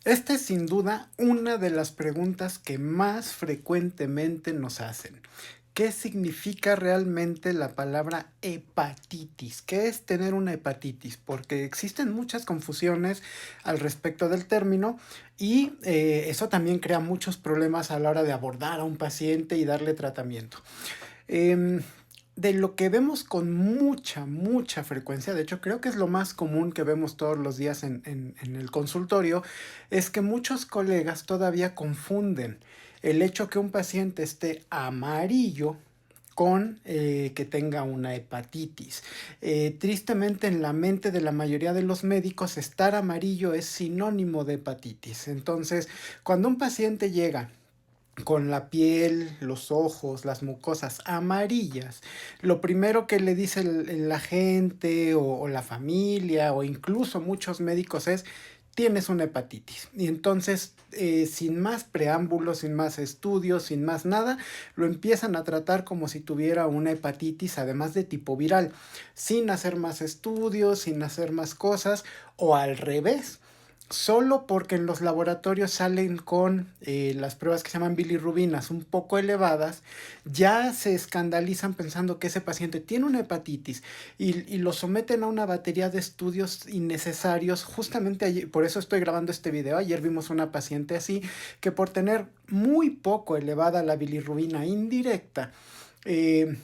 Esta es sin duda una de las preguntas que más frecuentemente nos hacen. ¿Qué significa realmente la palabra hepatitis? ¿Qué es tener una hepatitis? Porque existen muchas confusiones al respecto del término y eso también crea muchos problemas a la hora de abordar a un paciente y darle tratamiento. Em, de lo que vemos con mucha frecuencia, de hecho creo que es lo más común que vemos todos los días en el consultorio, es que muchos colegas todavía confunden el hecho que un paciente esté amarillo con que tenga una hepatitis. Tristemente en la mente de la mayoría de los médicos estar amarillo es sinónimo de hepatitis. Entonces, cuando un paciente llega con la piel, los ojos, las mucosas amarillas, lo primero que le dice la gente o la familia o incluso muchos médicos es, tienes una hepatitis. Y entonces, sin más preámbulos, sin más estudios, sin más nada, lo empiezan a tratar como si tuviera una hepatitis, además de tipo viral, sin hacer más estudios, sin hacer más cosas, o al revés. Solo porque en los laboratorios salen con las pruebas que se llaman bilirrubinas un poco elevadas, ya se escandalizan pensando que ese paciente tiene una hepatitis y lo someten a una batería de estudios innecesarios. Justamente ayer, por eso estoy grabando este video. Ayer vimos una paciente así que por tener muy poco elevada la bilirrubina indirecta, eh,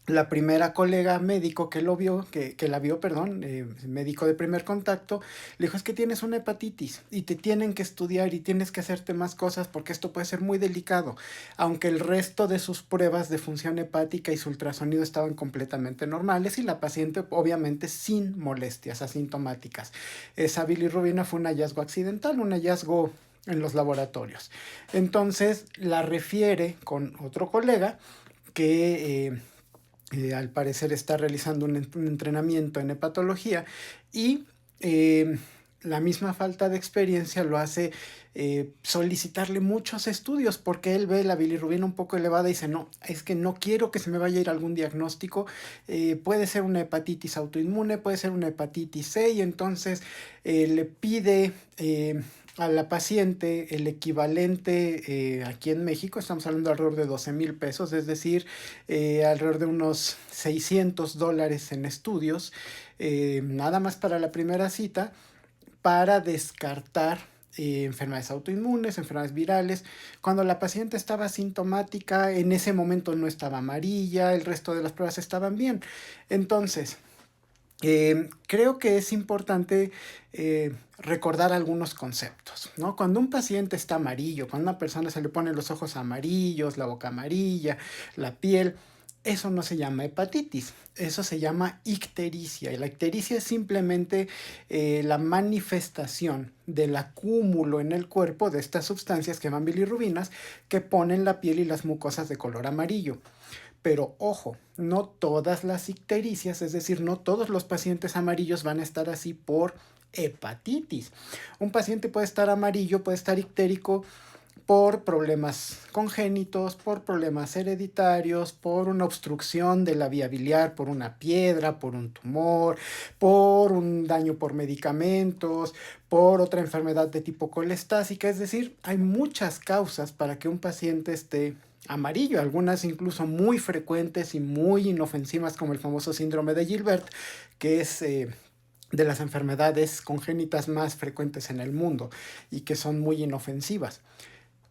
la primera colega médico que lo vio, que la vio, perdón, médico de primer contacto, le dijo, es que tienes una hepatitis y te tienen que estudiar y tienes que hacerte más cosas porque esto puede ser muy delicado, aunque el resto de sus pruebas de función hepática y su ultrasonido estaban completamente normales y la paciente obviamente sin molestias asintomáticas. Esa bilirrubina fue un hallazgo accidental, un hallazgo en los laboratorios. Entonces la refiere con otro colega que al parecer está realizando un entrenamiento en hepatología y la misma falta de experiencia lo hace solicitarle muchos estudios porque él ve la bilirrubina un poco elevada y dice, no, es que no quiero que se me vaya a ir algún diagnóstico, puede ser una hepatitis autoinmune, puede ser una hepatitis C y entonces le pide a la paciente el equivalente aquí en México, estamos hablando alrededor de 12,000 pesos, es decir, alrededor de unos $600 en estudios, nada más para la primera cita, para descartar enfermedades autoinmunes, enfermedades virales. Cuando la paciente estaba asintomática, en ese momento no estaba amarilla, el resto de las pruebas estaban bien. Entonces, creo que es importante recordar algunos conceptos, ¿no? Cuando un paciente está amarillo, cuando a una persona se le ponen los ojos amarillos, la boca amarilla, la piel, eso no se llama hepatitis, eso se llama ictericia. Y la ictericia es simplemente la manifestación del acúmulo en el cuerpo de estas sustancias que llaman bilirrubinas que ponen la piel y las mucosas de color amarillo. Pero ojo, no todas las ictericias, es decir, no todos los pacientes amarillos van a estar así por hepatitis. Un paciente puede estar amarillo, puede estar ictérico por problemas congénitos, por problemas hereditarios, por una obstrucción de la vía biliar, por una piedra, por un tumor, por un daño por medicamentos, por otra enfermedad de tipo colestásica. Es decir, hay muchas causas para que un paciente esté amarillo, algunas incluso muy frecuentes y muy inofensivas como el famoso síndrome de Gilbert, que es de las enfermedades congénitas más frecuentes en el mundo y que son muy inofensivas.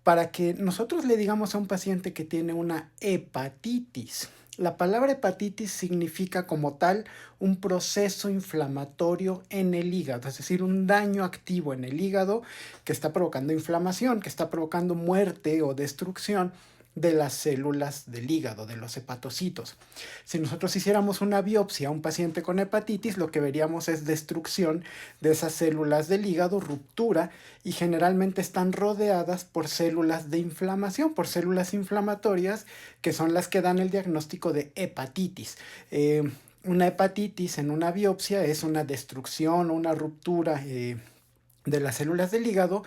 Para que nosotros le digamos a un paciente que tiene una hepatitis, la palabra hepatitis significa como tal un proceso inflamatorio en el hígado, es decir, un daño activo en el hígado que está provocando inflamación, que está provocando muerte o destrucción de las células del hígado, de los hepatocitos. Si nosotros hiciéramos una biopsia a un paciente con hepatitis, lo que veríamos es destrucción de esas células del hígado, ruptura, y generalmente están rodeadas por células de inflamación, por células inflamatorias, que son las que dan el diagnóstico de hepatitis. Una hepatitis en una biopsia es una destrucción o una ruptura de las células del hígado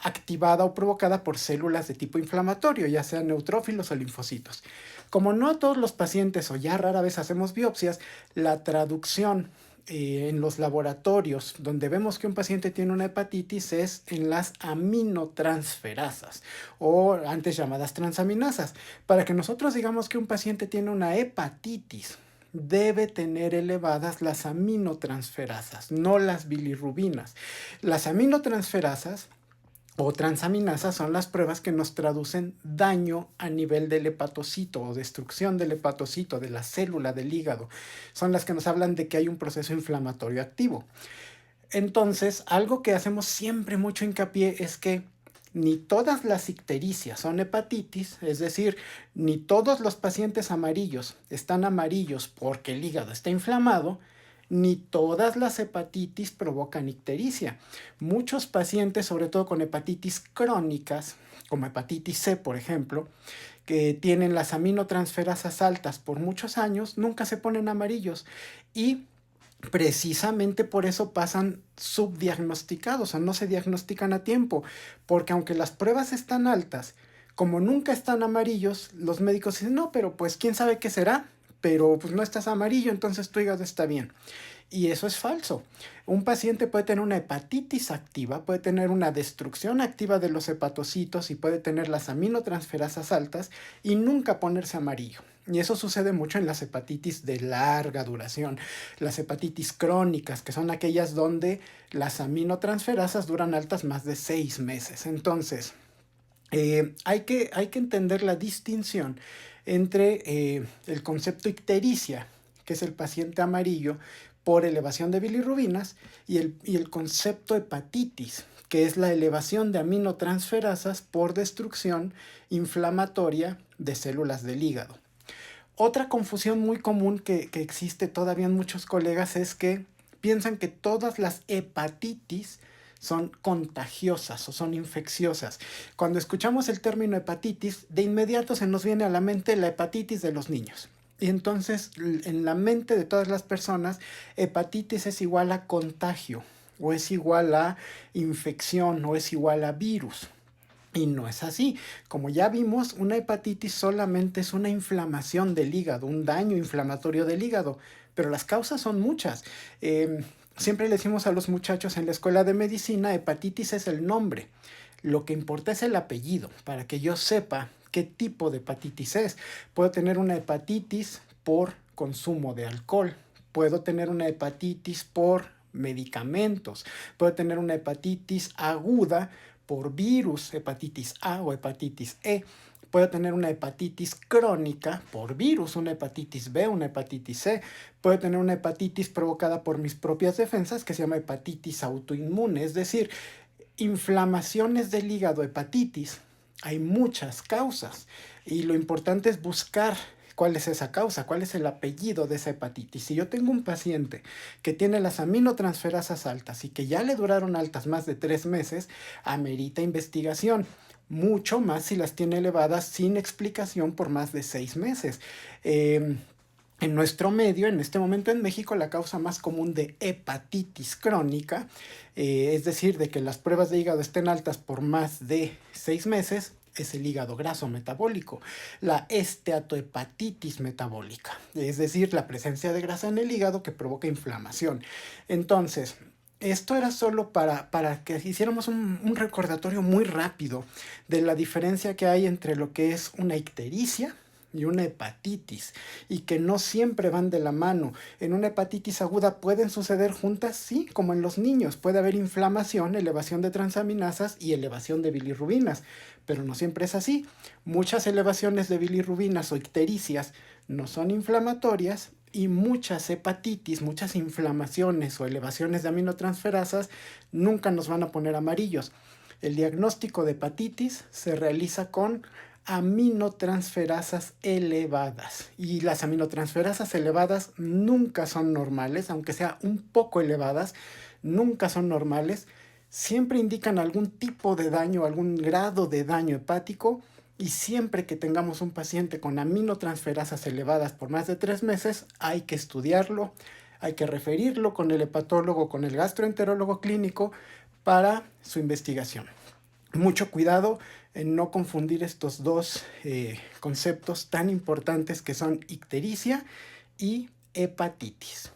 activada o provocada por células de tipo inflamatorio, ya sean neutrófilos o linfocitos. Como no a todos los pacientes o ya rara vez hacemos biopsias, la traducción en los laboratorios donde vemos que un paciente tiene una hepatitis es en las aminotransferasas o antes llamadas transaminasas. Para que nosotros digamos que un paciente tiene una hepatitis, debe tener elevadas las aminotransferasas, no las bilirrubinas. Las aminotransferasas o transaminasas son las pruebas que nos traducen daño a nivel del hepatocito o destrucción del hepatocito, de la célula del hígado. Son las que nos hablan de que hay un proceso inflamatorio activo. Entonces, algo que hacemos siempre mucho hincapié es que ni todas las ictericias son hepatitis, es decir, ni todos los pacientes amarillos están amarillos porque el hígado está inflamado, ni todas las hepatitis provocan ictericia. Muchos pacientes, sobre todo con hepatitis crónicas, como hepatitis C, por ejemplo, que tienen las aminotransferasas altas por muchos años, nunca se ponen amarillos y precisamente por eso pasan subdiagnosticados o no se diagnostican a tiempo, porque aunque las pruebas están altas, como nunca están amarillos, los médicos dicen, no, pero pues quién sabe qué será, pero pues no estás amarillo, entonces tu hígado está bien. Y eso es falso. Un paciente puede tener una hepatitis activa, puede tener una destrucción activa de los hepatocitos y puede tener las aminotransferasas altas y nunca ponerse amarillo. Y eso sucede mucho en las hepatitis de larga duración, las hepatitis crónicas, que son aquellas donde las aminotransferasas duran altas más de 6 meses. Entonces, hay que entender la distinción entre el concepto ictericia, que es el paciente amarillo por elevación de bilirrubinas, y el concepto hepatitis, que es la elevación de aminotransferasas por destrucción inflamatoria de células del hígado. Otra confusión muy común que existe todavía en muchos colegas es que piensan que todas las hepatitis son contagiosas o son infecciosas. Cuando escuchamos el término hepatitis, de inmediato se nos viene a la mente la hepatitis de los niños. Y entonces, en la mente de todas las personas, hepatitis es igual a contagio, o es igual a infección, o es igual a virus. Y no es así. Como ya vimos, una hepatitis solamente es una inflamación del hígado, un daño inflamatorio del hígado, pero las causas son muchas. Siempre le decimos a los muchachos en la escuela de medicina, hepatitis es el nombre. Lo que importa es el apellido, para que yo sepa qué tipo de hepatitis es. Puedo tener una hepatitis por consumo de alcohol. Puedo tener una hepatitis por medicamentos. Puedo tener una hepatitis aguda por virus, hepatitis A o hepatitis E. Puedo tener una hepatitis crónica por virus, una hepatitis B, una hepatitis C. Puedo tener una hepatitis provocada por mis propias defensas que se llama hepatitis autoinmune, es decir, inflamaciones del hígado, hepatitis. Hay muchas causas y lo importante es buscar cuál es esa causa, cuál es el apellido de esa hepatitis. Si yo tengo un paciente que tiene las aminotransferasas altas y que ya le duraron altas más de 3 meses, amerita investigación. Mucho más si las tiene elevadas sin explicación por más de 6 meses. En nuestro medio, en este momento en México, la causa más común de hepatitis crónica, es decir, de que las pruebas de hígado estén altas por más de 6 meses, es el hígado graso metabólico, la esteatohepatitis metabólica, es decir, la presencia de grasa en el hígado que provoca inflamación. Entonces, esto era solo para que hiciéramos un recordatorio muy rápido de la diferencia que hay entre lo que es una ictericia y una hepatitis, y que no siempre van de la mano. En una hepatitis aguda pueden suceder juntas, sí, como en los niños. Puede haber inflamación, elevación de transaminasas y elevación de bilirrubinas, pero no siempre es así. Muchas elevaciones de bilirrubinas o ictericias no son inflamatorias y muchas hepatitis, muchas inflamaciones o elevaciones de aminotransferasas nunca nos van a poner amarillos. El diagnóstico de hepatitis se realiza con aminotransferasas elevadas, y las aminotransferasas elevadas nunca son normales, aunque sea un poco elevadas, nunca son normales, siempre indican algún tipo de daño, algún grado de daño hepático, y siempre que tengamos un paciente con aminotransferasas elevadas por más de 3 meses, hay que estudiarlo, hay que referirlo con el hepatólogo, con el gastroenterólogo clínico para su investigación. Mucho cuidado en no confundir estos dos conceptos tan importantes que son ictericia y hepatitis.